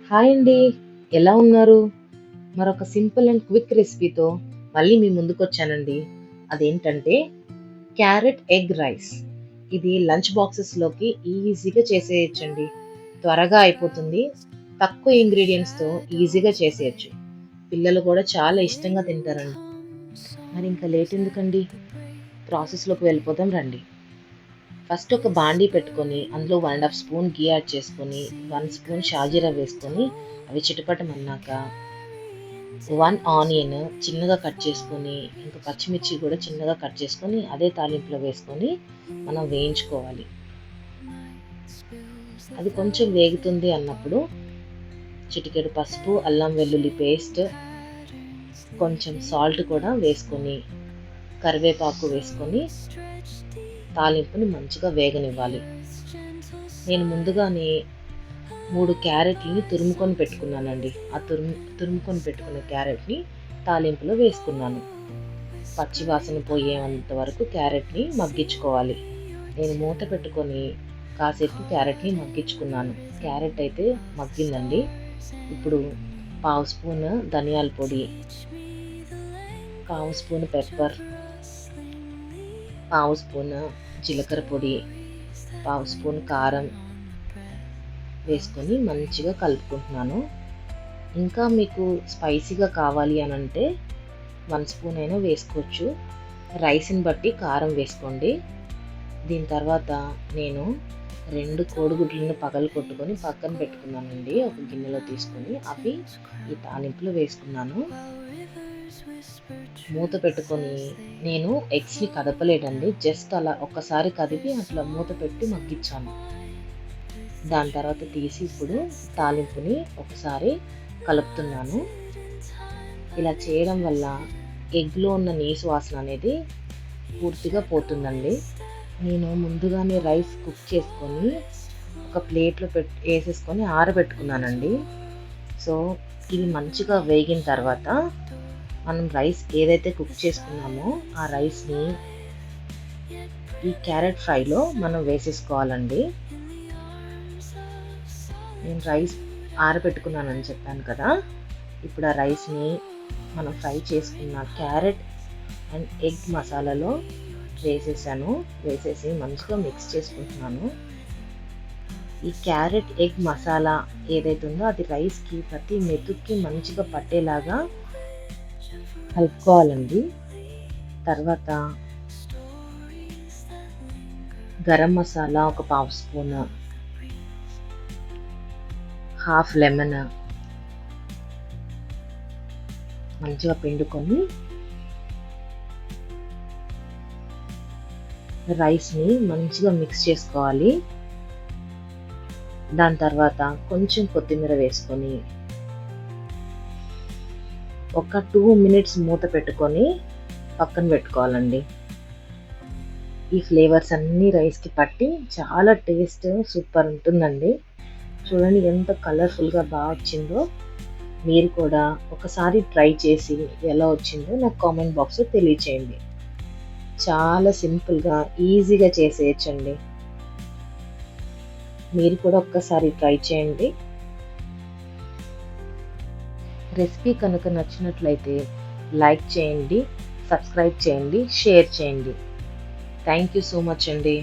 Hi అండి. ఎలా ఉన్నారు? మరొక సింపుల్ అండ్ క్విక్ రెసిపీతో మళ్ళీ మీ ముందుకొచ్చానండి. అదేంటంటే క్యారెట్ ఎగ్ రైస్. ఇది లంచ్ బాక్సెస్‌లోకి ఈజీగా చేసేయొచ్చండి. త్వరగా అయిపోతుంది. తక్కువ ఇంగ్రీడియెంట్స్‌తో ఈజీగా చేసేయొచ్చు. పిల్లలు కూడా చాలా ఇష్టంగా తింటారండి. మరి ఇంకా లేట్ ఎందుకండి? ప్రాసెస్‌లోకి వెళ్ళిపోదాం రండి. ఫస్ట్ ఒక బాండీ పెట్టుకొని అందులో 1 ½ స్పూన్ ఘీ యాడ్ చేసుకొని 1 స్పూన్ షాజీరా వేసుకొని అవి చిటపటమన్నాక 1 ఆనియన్ చిన్నగా కట్ చేసుకొని ఇంకా పచ్చిమిర్చి కూడా చిన్నగా కట్ చేసుకొని అదే తాలింపులో వేసుకొని మనం వేయించుకోవాలి. అది కొంచెం వేగుతుంది అన్నప్పుడు చిటికెడు పసుపు, అల్లం వెల్లుల్లి పేస్ట్, కొంచెం సాల్ట్ కూడా వేసుకొని కరివేపాకు వేసుకొని తాలింపుని మంచిగా వేగనివ్వాలి. నేను ముందుగానే 3 క్యారెట్లని తురుముకొని పెట్టుకున్నానండి. ఆ తురుముకొని పెట్టుకున్న క్యారెట్ని తాలింపులో వేసుకున్నాను. పచ్చి వాసన పోయేంత వరకు క్యారెట్ని మగ్గించుకోవాలి. నేను మూత పెట్టుకొని కాసేపు క్యారెట్ని మగ్గించుకున్నాను. క్యారెట్ అయితే మగ్గిందండి. ఇప్పుడు పావు స్పూన్ ధనియాల పొడి, పావు స్పూన్ పెప్పర్, పావు స్పూన్ జీలకర్ర పొడి, పావు స్పూన్ కారం వేసుకొని మంచిగా కలుపుకుంటున్నాను. ఇంకా మీకు స్పైసీగా కావాలి అని అంటే 1 స్పూన్ అయినా వేసుకోవచ్చు. రైస్ని బట్టి కారం వేసుకోండి. దీని తర్వాత నేను 2 కోడిగుడ్లను పగలగొట్టుకొని పక్కన పెట్టుకున్నానండి. ఒక గిన్నెలో తీసుకొని అవి ఈ తాలింపులో వేసుకున్నాను. మూత పెట్టుకొని నేను ఎగ్స్ని కదపలేదండి. జస్ట్ అలా ఒక్కసారి కదిపి అట్లా మూత పెట్టి మగ్గించాను. దాని తర్వాత తీసి ఇప్పుడు తాలింపుని ఒకసారి కలుపుతున్నాను. ఇలా చేయడం వల్ల ఎగ్లో ఉన్న నీసు వాసన అనేది పూర్తిగా పోతుందండి. నేను ముందుగానే రైస్ కుక్ చేసుకొని ఒక ప్లేట్లో వేసేసుకొని ఆరబెట్టుకున్నానండి. సో ఇది మంచిగా వేగిన తర్వాత మనం రైస్ ఏదైతే కుక్ చేసుకున్నామో ఆ రైస్ని ఈ క్యారెట్ ఫ్రైలో మనం వేసేసుకోవాలండి. నేను రైస్ ఆరబెట్టుకున్నానని చెప్పాను కదా. ఇప్పుడు ఆ రైస్ని మనం ఫ్రై చేసుకున్న క్యారెట్ అండ్ ఎగ్ మసాలాలో వేసేసి మంచిగా మిక్స్ చేసుకుంటున్నాను. ఈ క్యారెట్ ఎగ్ మసాలా ఏదైతే ఉందో అది రైస్కి ప్రతి మెతుక్కి మంచిగా పట్టేలాగా కలుపుకోవాలండి. తర్వాత గరం మసాలా ఒక పావు స్పూన్, హాఫ్ లెమన్ మంచిగా పిండుకొని రైస్ని మంచిగా మిక్స్ చేసుకోవాలి. దాని తర్వాత కొంచెం కొత్తిమీర వేసుకొని ఒక 2 మినిట్స్ మూత పెట్టుకొని పక్కన పెట్టుకోవాలండి. ఈ ఫ్లేవర్స్ అన్నీ రైస్కి పట్టి చాలా టేస్ట్ సూపర్ ఉంటుందండి. చూడండి ఎంత కలర్ఫుల్గా బాగా వచ్చిందో. మీరు కూడా ఒకసారి ట్రై చేసి ఎలా వచ్చిందో నాకు కామెంట్ బాక్స్లో తెలియచేయండి. చాలా సింపుల్గా ఈజీగా చేసేయచ్చండి. మీరు కూడా ఒక్కసారి ట్రై చేయండి. రెసిపీ కనుక నచ్చినట్లయితే లైక్ చేయండి, సబ్స్క్రైబ్ చేయండి, షేర్ చేయండి. థ్యాంక్ యూ సో మచ్ అండి.